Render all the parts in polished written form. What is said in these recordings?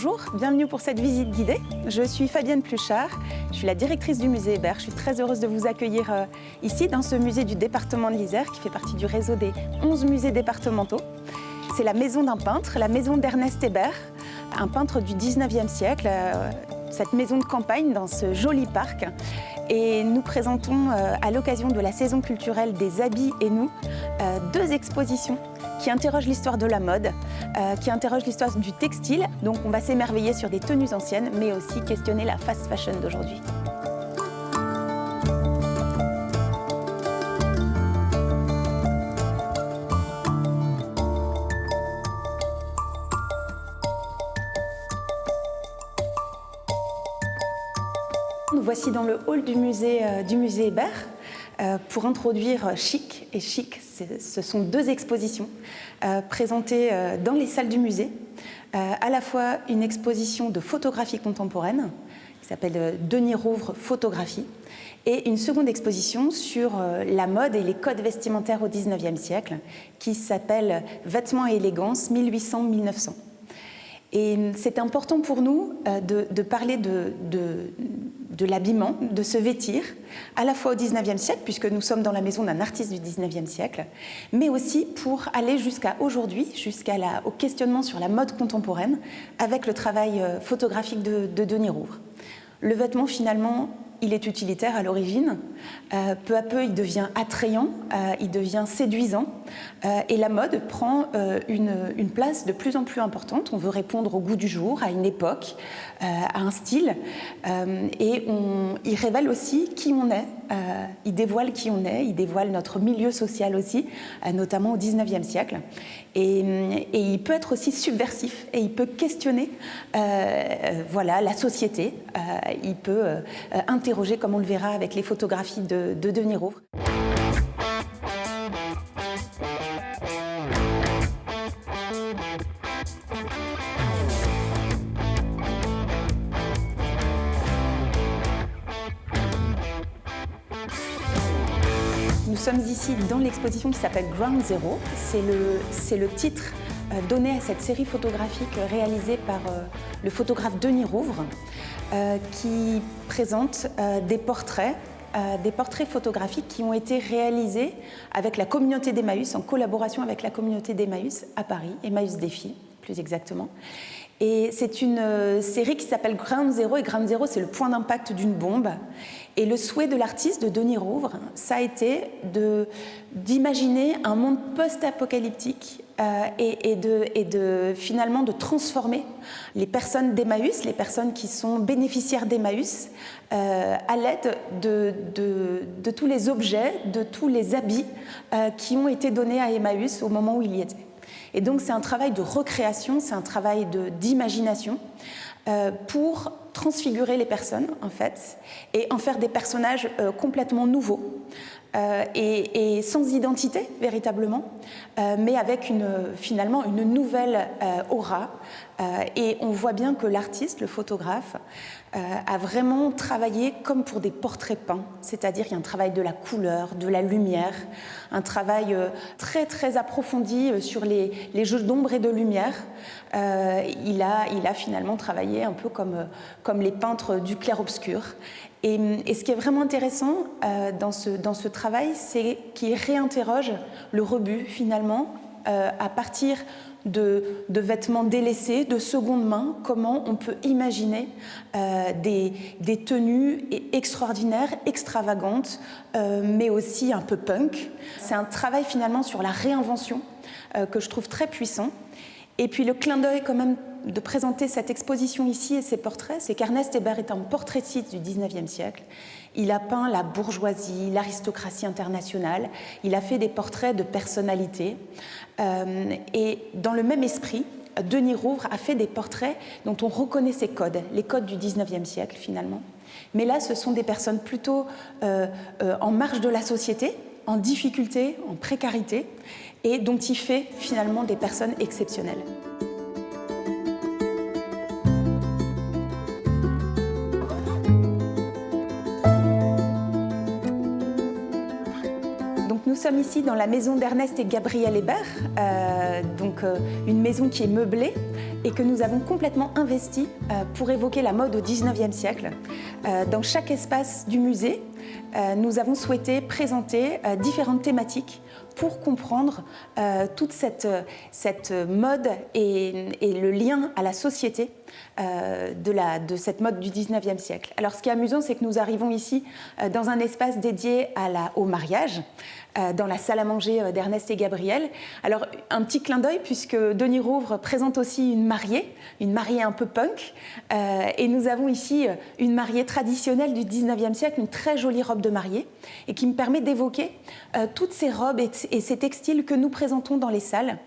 Bonjour, bienvenue pour cette visite guidée. Je suis Fabienne Pluchart, je suis la directrice du musée Hébert. Je suis très heureuse de vous accueillir ici dans ce musée du département de l'Isère qui fait partie du réseau des 11 musées départementaux. C'est la maison d'un peintre, la maison d'Ernest Hébert, un peintre du 19e siècle, cette maison de campagne dans ce joli parc. Et nous présentons à l'occasion de la saison culturelle des habits et nous, deux expositions qui interrogent l'histoire de la mode, qui interrogent l'histoire du textile. Donc on va s'émerveiller sur des tenues anciennes, mais aussi questionner la fast fashion d'aujourd'hui. Nous voici dans le hall du musée Hébert pour introduire Chic. Et Chic, ce sont deux expositions présentées dans les salles du musée. À la fois une exposition de photographie contemporaine qui s'appelle Denis Rouvre Photographie et une seconde exposition sur la mode et les codes vestimentaires au 19e siècle qui s'appelle Vêtements et élégance 1800-1900. Et c'est important pour nous de parler de l'habillement, de se vêtir, à la fois au 19e siècle, puisque nous sommes dans la maison d'un artiste du 19e siècle, mais aussi pour aller jusqu'à aujourd'hui, au questionnement sur la mode contemporaine, avec le travail photographique de Denis Rouvre. Le vêtement, finalement, il est utilitaire à l'origine. Peu à peu, il devient attrayant, il devient séduisant. Et la mode prend une place de plus en plus importante. On veut répondre au goût du jour, à une époque, à un style. Et il révèle aussi qui on est. Il dévoile qui on est, il dévoile notre milieu social aussi, notamment au 19e siècle. Et il peut être aussi subversif et il peut questionner la société. Il peut interroger, comme on le verra avec les photographies de Denis Rouvre. Nous sommes ici dans l'exposition qui s'appelle Ground Zero. C'est le titre donné à cette série photographique réalisée par le photographe Denis Rouvre qui présente des portraits photographiques qui ont été réalisés avec la communauté d'Emmaüs, en collaboration avec la communauté d'Emmaüs à Paris, Emmaüs Défi plus exactement. Et c'est une série qui s'appelle Ground Zero, et Ground Zero, c'est le point d'impact d'une bombe. Et le souhait de l'artiste, de Denis Rouvre, ça a été d'imaginer un monde post-apocalyptique finalement de transformer les personnes d'Emmaüs, les personnes qui sont bénéficiaires d'Emmaüs, à l'aide de tous les objets, de tous les habits qui ont été donnés à Emmaüs au moment où il y était. Et donc c'est un travail de recréation, c'est un travail d'imagination pour transfigurer les personnes en fait et en faire des personnages complètement nouveaux et sans identité véritablement, mais avec finalement une nouvelle aura. Et on voit bien que l'artiste, le photographe, a vraiment travaillé comme pour des portraits peints, c'est-à-dire il y a un travail de la couleur, de la lumière, un travail très très approfondi sur les jeux d'ombre et de lumière. Il a finalement travaillé un peu comme les peintres du clair-obscur. Et ce qui est vraiment intéressant dans ce travail, c'est qu'il réinterroge le rebut finalement à partir de vêtements délaissés, de seconde main, comment on peut imaginer des tenues extraordinaires, extravagantes, mais aussi un peu punk. C'est un travail finalement sur la réinvention que je trouve très puissant. Et puis le clin d'œil quand même de présenter cette exposition ici et ses portraits, c'est qu'Ernest Hébert est un portraitiste du 19e siècle. Il a peint la bourgeoisie, l'aristocratie internationale, il a fait des portraits de personnalités. Et dans le même esprit, Denis Rouvre a fait des portraits dont on reconnaît ces codes, les codes du 19e siècle finalement. Mais là, ce sont des personnes plutôt en marge de la société, en difficulté, en précarité, et dont il fait finalement des personnes exceptionnelles. Nous sommes ici dans la maison d'Ernest et Gabrielle Hébert, une maison qui est meublée et que nous avons complètement investi pour évoquer la mode au XIXe siècle. Dans chaque espace du musée, nous avons souhaité présenter différentes thématiques pour comprendre toute cette mode et le lien à la société de cette mode du XIXe siècle. Alors ce qui est amusant, c'est que nous arrivons ici dans un espace dédié au mariage, dans la salle à manger d'Ernest et Gabrielle. Alors un petit clin d'œil puisque Denis Rouvre présente aussi une mariée un peu punk, et nous avons ici une mariée traditionnelle du XIXe siècle, une très jolie robe de mariée, et qui me permet d'évoquer toutes ces robes et ces textiles que nous présentons dans les salles.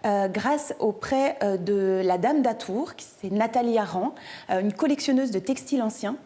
Grâce auprès de la Dame d'Atour, c'est Nathalie Aran, une collectionneuse de textiles anciens,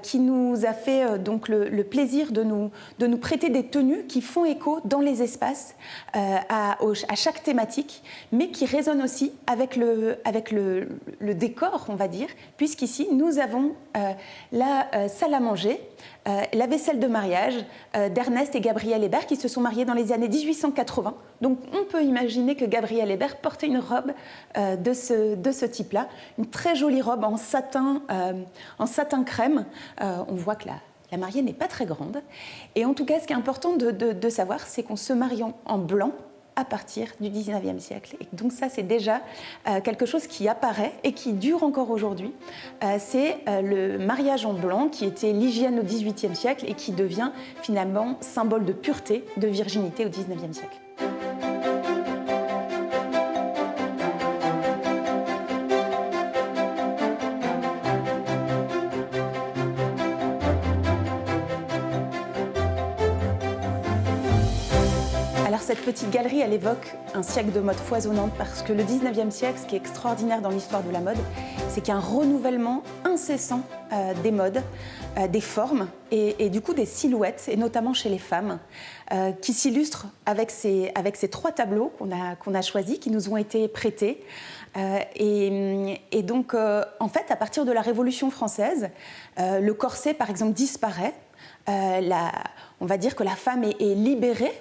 qui nous a fait donc le plaisir de nous prêter des tenues qui font écho dans les espaces à chaque thématique, mais qui résonnent aussi avec le décor, on va dire, puisqu'ici nous avons la salle à manger, la vaisselle de mariage d'Ernest et Gabrielle Hébert, qui se sont mariés dans les années 1880. Donc on peut imaginer que Gabrielle Hébert portait une robe de ce type-là, une très jolie robe en satin crème. On voit que la mariée n'est pas très grande. Et en tout cas, ce qui est important de savoir, c'est qu'on se marie en blanc à partir du XIXe siècle. Et donc ça, c'est déjà quelque chose qui apparaît et qui dure encore aujourd'hui. C'est le mariage en blanc qui était l'hygiène au XVIIIe siècle et qui devient finalement symbole de pureté, de virginité au XIXe siècle. Cette petite galerie, elle évoque un siècle de mode foisonnante parce que le 19e siècle, ce qui est extraordinaire dans l'histoire de la mode, c'est qu'il y a un renouvellement incessant des modes, des formes et du coup des silhouettes, et notamment chez les femmes, qui s'illustrent avec ces 3 tableaux qu'on a choisis, qui nous ont été prêtés. Et donc, en fait, à partir de la Révolution française, le corset, par exemple, disparaît. On va dire que la femme est libérée.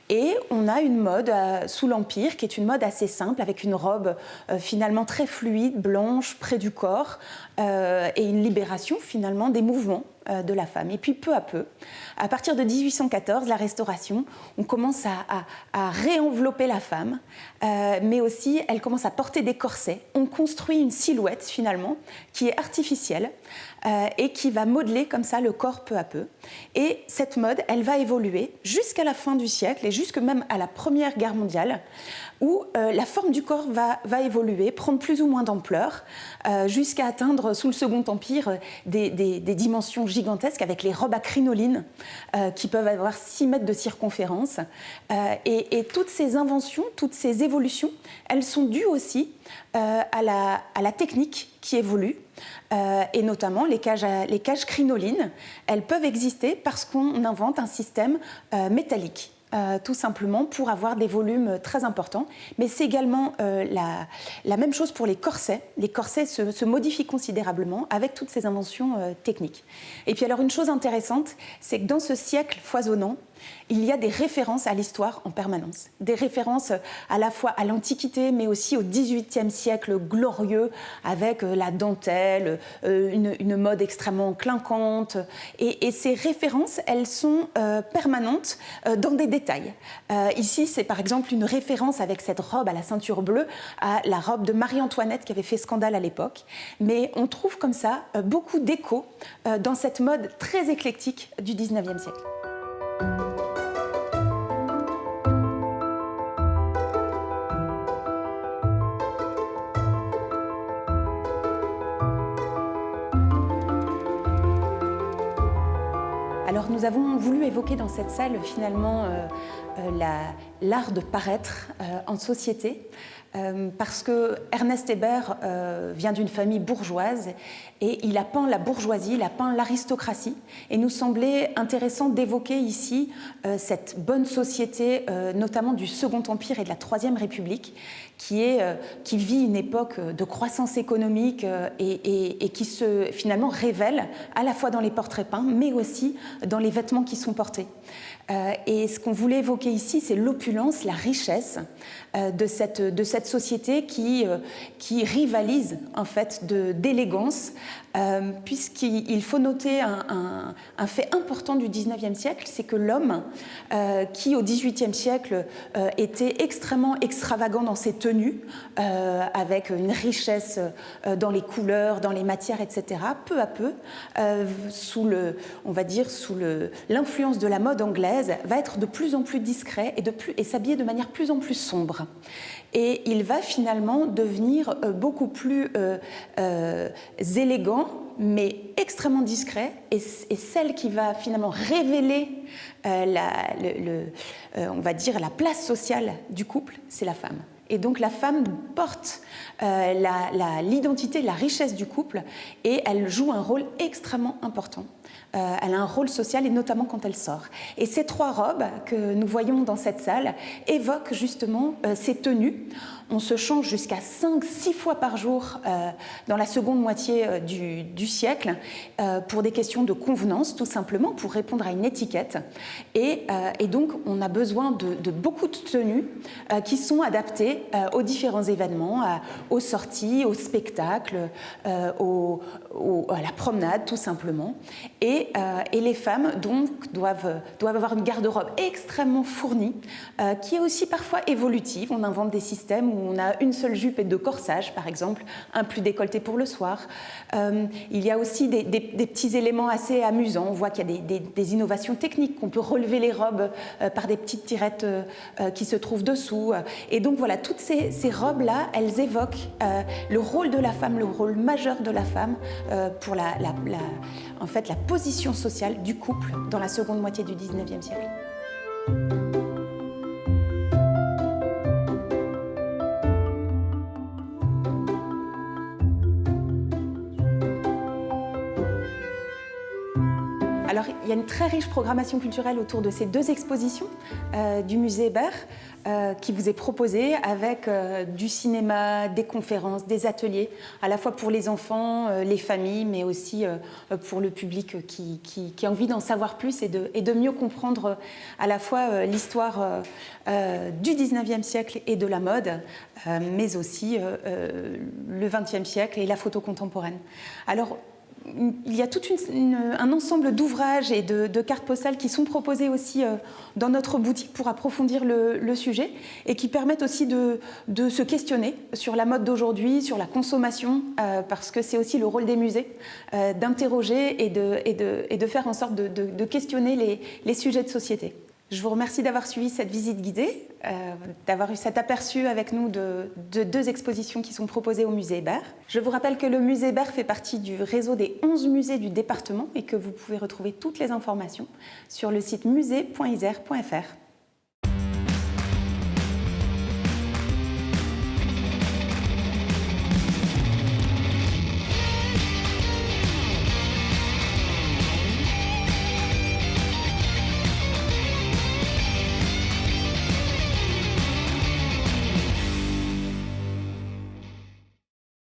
Et on a une mode sous l'Empire qui est une mode assez simple, avec une robe finalement très fluide, blanche, près du corps, et une libération finalement des mouvements de la femme. Et puis peu à peu, à partir de 1814, la Restauration, on commence à réenvelopper la femme, mais aussi elle commence à porter des corsets. On construit une silhouette finalement qui est artificielle et qui va modeler comme ça le corps peu à peu. Et cette mode, elle va évoluer jusqu'à la fin du siècle et jusque même à la Première Guerre mondiale, où la forme du corps va évoluer, prendre plus ou moins d'ampleur, jusqu'à atteindre sous le Second Empire des dimensions gigantesques avec les robes à crinoline qui peuvent avoir 6 mètres de circonférence. Et toutes ces inventions, toutes ces évolutions, elles sont dues aussi à la technique qui évolue, et notamment les cages crinolines. Elles peuvent exister parce qu'on invente un système métallique. Tout simplement pour avoir des volumes très importants. Mais c'est également la même chose pour les corsets. Les corsets se modifient considérablement avec toutes ces inventions techniques. Et puis alors une chose intéressante, c'est que dans ce siècle foisonnant, il y a des références à l'histoire en permanence. Des références à la fois à l'Antiquité, mais aussi au XVIIIe siècle glorieux, avec la dentelle, une mode extrêmement clinquante. Et ces références, elles sont permanentes dans des détails. Ici, c'est par exemple une référence avec cette robe à la ceinture bleue, à la robe de Marie-Antoinette qui avait fait scandale à l'époque. Mais on trouve comme ça beaucoup d'échos dans cette mode très éclectique du XIXe siècle. Alors nous avons voulu évoquer dans cette salle finalement l'art de paraître en société, parce que Ernest Hébert vient d'une famille bourgeoise et il a peint la bourgeoisie, il a peint l'aristocratie, et nous semblait intéressant d'évoquer ici cette bonne société, notamment du Second Empire et de la Troisième République, qui vit une époque de croissance économique et qui se finalement révèle à la fois dans les portraits peints, mais aussi dans les vêtements qui sont portés. Et ce qu'on voulait évoquer ici, c'est l'opulence, la richesse de cette cette société qui rivalise en fait d'élégance, puisqu'il faut noter un fait important du XIXe siècle, c'est que l'homme, qui au XVIIIe siècle était extrêmement extravagant dans ses tenues, avec une richesse dans les couleurs, dans les matières, etc., peu à peu, sous l'influence de la mode anglaise, va être de plus en plus discret et s'habiller de manière plus en plus sombre. Et il va finalement devenir beaucoup plus élégant, mais extrêmement discret, et celle qui va finalement révéler on va dire la place sociale du couple, c'est la femme. Et donc la femme porte l'identité, la richesse du couple, et elle joue un rôle extrêmement important. Elle a un rôle social, et notamment quand elle sort. Et ces 3 robes que nous voyons dans cette salle évoquent justement ces tenues. On se change jusqu'à 5-6 fois par jour dans la seconde moitié du siècle pour des questions de convenance, tout simplement, pour répondre à une étiquette. Et donc, on a besoin de beaucoup de tenues qui sont adaptées aux différents événements, aux sorties, aux spectacles, à la promenade, tout simplement. Et les femmes, donc, doivent avoir une garde-robe extrêmement fournie, qui est aussi parfois évolutive. On invente des systèmes où on a une seule jupe et 2 corsages, par exemple, un plus décolleté pour le soir. Il y a aussi des petits éléments assez amusants. On voit qu'il y a des innovations techniques, qu'on peut relever les robes par des petites tirettes qui se trouvent dessous. Et donc voilà, toutes ces robes-là, elles évoquent le rôle de la femme, le rôle majeur de la femme pour en fait, la position sociale du couple dans la seconde moitié du XIXe siècle. Alors, il y a une très riche programmation culturelle autour de ces 2 expositions du musée Hébert qui vous est proposée avec du cinéma, des conférences, des ateliers, à la fois pour les enfants, les familles, mais aussi pour le public qui a envie d'en savoir plus et de mieux comprendre à la fois l'histoire du XIXe siècle et de la mode, mais aussi le XXe siècle et la photo contemporaine. Alors, il y a tout un ensemble d'ouvrages et de cartes postales qui sont proposés aussi dans notre boutique pour approfondir le sujet et qui permettent aussi de se questionner sur la mode d'aujourd'hui, sur la consommation, parce que c'est aussi le rôle des musées d'interroger et de faire en sorte de questionner les sujets de société. Je vous remercie d'avoir suivi cette visite guidée, d'avoir eu cet aperçu avec nous de 2 expositions qui sont proposées au musée Hébert. Je vous rappelle que le musée Hébert fait partie du réseau des 11 musées du département et que vous pouvez retrouver toutes les informations sur le site musée.isère.fr.